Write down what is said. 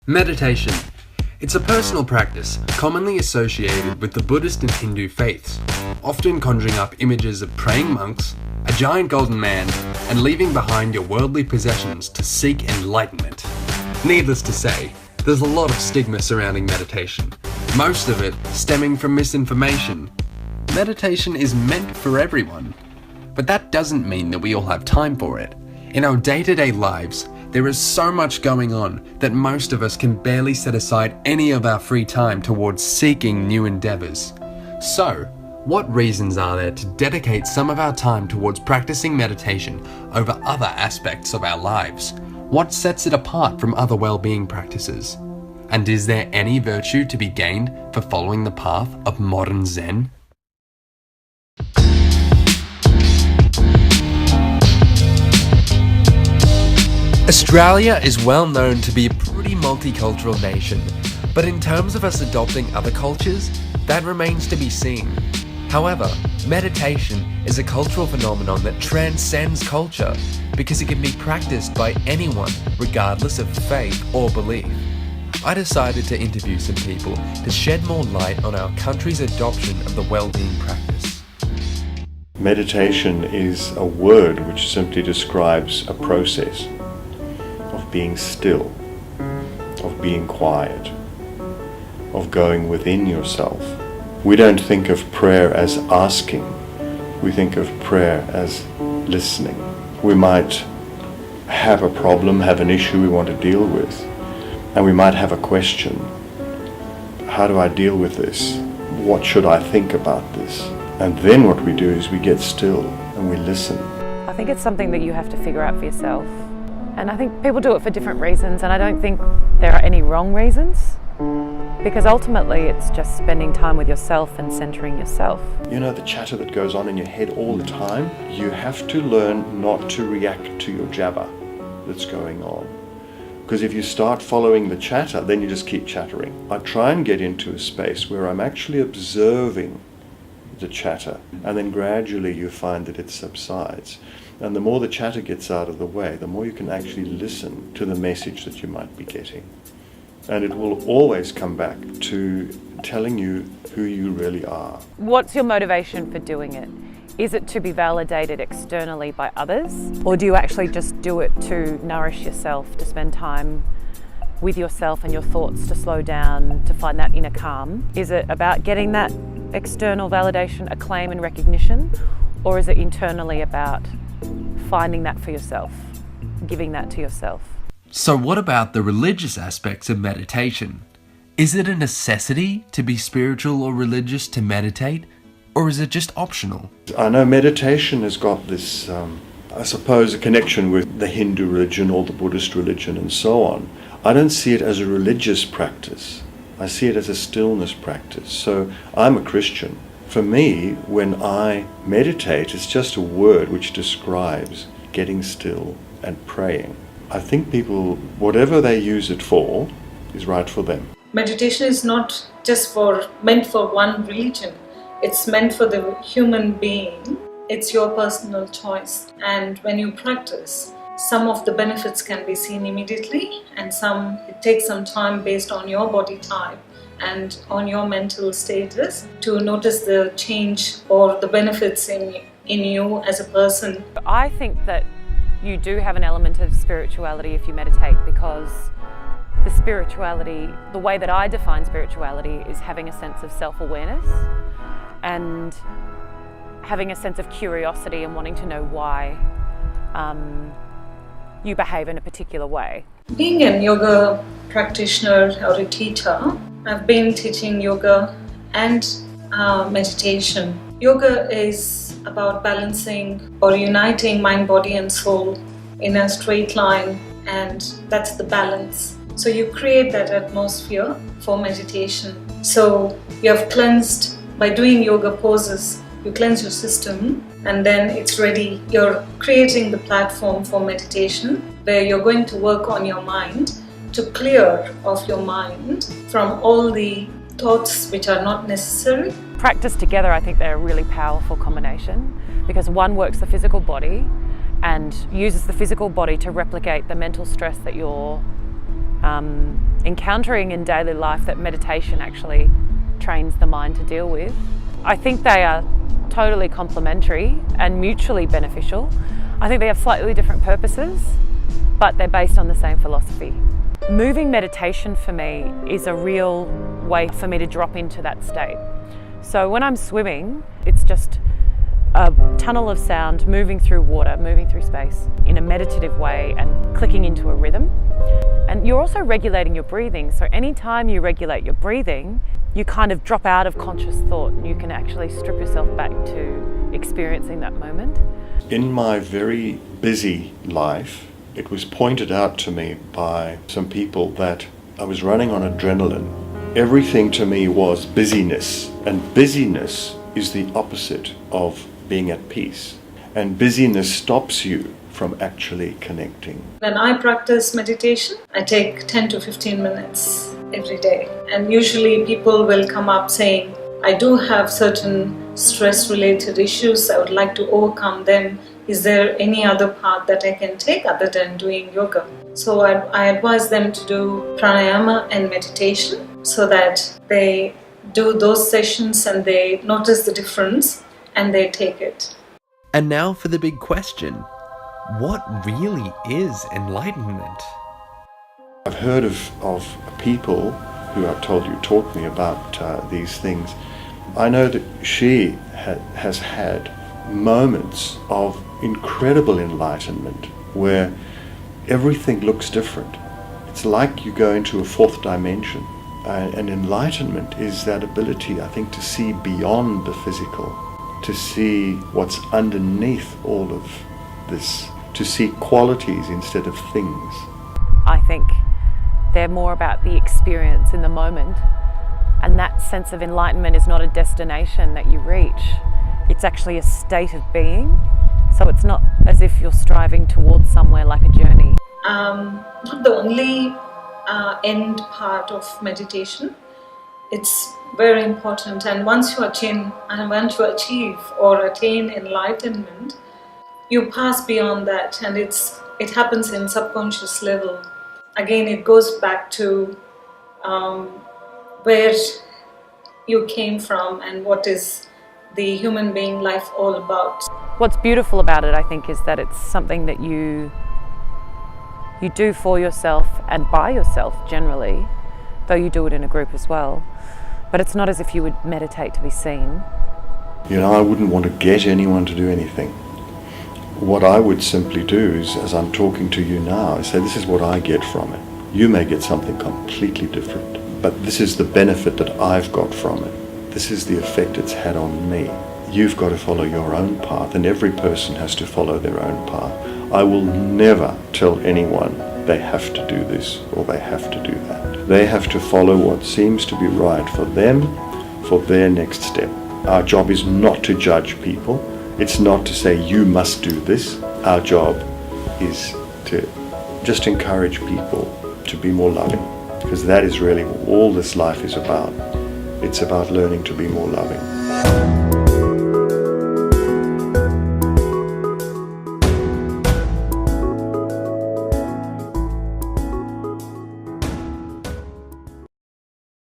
Meditation. It's a personal practice commonly associated with the Buddhist and Hindu faiths, often conjuring up images of praying monks, a giant golden man, and leaving behind your worldly possessions to seek enlightenment. Needless to say, there's a lot of stigma surrounding meditation, most of it stemming from misinformation. Meditation is meant for everyone, but that doesn't mean that we all have time for it. In our day-to-day lives, there is so much going on that most of us can barely set aside any of our free time towards seeking new endeavours. So, what reasons are there to dedicate some of our time towards practicing meditation over other aspects of our lives? What sets it apart from other well-being practices? And is there any virtue to be gained for following the path of modern Zen? Australia is well known to be a pretty multicultural nation, but in terms of us adopting other cultures, that remains to be seen. However, meditation is a cultural phenomenon that transcends culture because it can be practiced by anyone regardless of faith or belief. I decided to interview some people to shed more light on our country's adoption of the well-being practice. Meditation is a word which simply describes a process of being still, of being quiet, of going within yourself. We don't think of prayer as asking, we think of prayer as listening. We might have a problem, have an issue we want to deal with, and we might have a question. How do I deal with this? What should I think about this? And then what we do is we get still and we listen. I think it's something that you have to figure out for yourself. And I think people do it for different reasons, and I don't think there are any wrong reasons, because ultimately it's just spending time with yourself and centering yourself. You know, the chatter that goes on in your head all the time, you have to learn not to react to your jabber that's going on. Because if you start following the chatter, then you just keep chattering. I try and get into a space where I'm actually observing the chatter, and then gradually you find that it subsides. And the more the chatter gets out of the way, the more you can actually listen to the message that you might be getting. And it will always come back to telling you who you really are. What's your motivation for doing it? Is it to be validated externally by others? Or do you actually just do it to nourish yourself, to spend time with yourself and your thoughts, to slow down, to find that inner calm? Is it about getting that external validation, acclaim and recognition? Or is it internally about finding that for yourself, giving that to yourself? So what about the religious aspects of meditation? Is it a necessity to be spiritual or religious to meditate, or is it just optional? I know meditation has got this, I suppose, a connection with the Hindu religion or the Buddhist religion and so on. I don't see it as a religious practice. I see it as a stillness practice. So I'm a Christian. For me, when I meditate, it's just a word which describes getting still and praying. I think people, whatever they use it for, is right for them. Meditation is not just meant for one religion. It's meant for the human being. It's your personal choice. And when you practice, some of the benefits can be seen immediately, and it takes some time based on your body type and on your mental status to notice the change or the benefits in you as a person. I think that you do have an element of spirituality if you meditate, because the spirituality, the way that I define spirituality, is having a sense of self-awareness and having a sense of curiosity and wanting to know why you behave in a particular way. Being a yoga practitioner or a teacher, I've been teaching yoga and meditation. Yoga is about balancing or uniting mind, body and soul in a straight line, and that's the balance. So you create that atmosphere for meditation. So you have cleansed, by doing yoga poses, you cleanse your system, and then it's ready. You're creating the platform for meditation where you're going to work on your mind to clear off your mind from all the thoughts which are not necessary. Practice together, I think they're a really powerful combination, because one works the physical body and uses the physical body to replicate the mental stress that you're encountering in daily life that meditation actually trains the mind to deal with. I think they are totally complementary and mutually beneficial. I think they have slightly different purposes, but they're based on the same philosophy. Moving meditation for me is a real way for me to drop into that state. So when I'm swimming, it's just a tunnel of sound moving through water, moving through space in a meditative way and clicking into a rhythm. And you're also regulating your breathing. So anytime you regulate your breathing, you kind of drop out of conscious thought and you can actually strip yourself back to experiencing that moment. In my very busy life, it was pointed out to me by some people that I was running on adrenaline. Everything to me was busyness, and busyness is the opposite of being at peace. And busyness stops you from actually connecting. When I practice meditation, I take 10 to 15 minutes every day. And usually people will come up saying, I do have certain stress-related issues, I would like to overcome them. Is there any other path that I can take other than doing yoga? So I advise them to do pranayama and meditation so that they do those sessions and they notice the difference and they take it. And now for the big question. What really is enlightenment? I've heard of people who I've told you taught me about these things. I know that she has had moments of incredible enlightenment where everything looks different. It's like you go into a fourth dimension. And enlightenment is that ability, I think, to see beyond the physical, to see what's underneath all of this, to see qualities instead of things. I think they're more about the experience in the moment, and that sense of enlightenment is not a destination that you reach. It's actually a state of being, so it's not as if you're striving towards somewhere like a journey. Not the only end part of meditation. It's very important, and once you achieve or attain enlightenment, you pass beyond that, and it happens in subconscious level. Again, it goes back to where you came from and what is the human being life all about. What's beautiful about it, I think, is that it's something that you do for yourself and by yourself generally, though you do it in a group as well. But it's not as if you would meditate to be seen. You know, I wouldn't want to get anyone to do anything. What I would simply do is, as I'm talking to you now, I say, this is what I get from it. You may get something completely different, but this is the benefit that I've got from it. This is the effect it's had on me. You've got to follow your own path, and every person has to follow their own path. I will never tell anyone they have to do this or they have to do that. They have to follow what seems to be right for them, for their next step. Our job is not to judge people. It's not to say you must do this. Our job is to just encourage people to be more loving, because that is really what all this life is about. It's about learning to be more loving.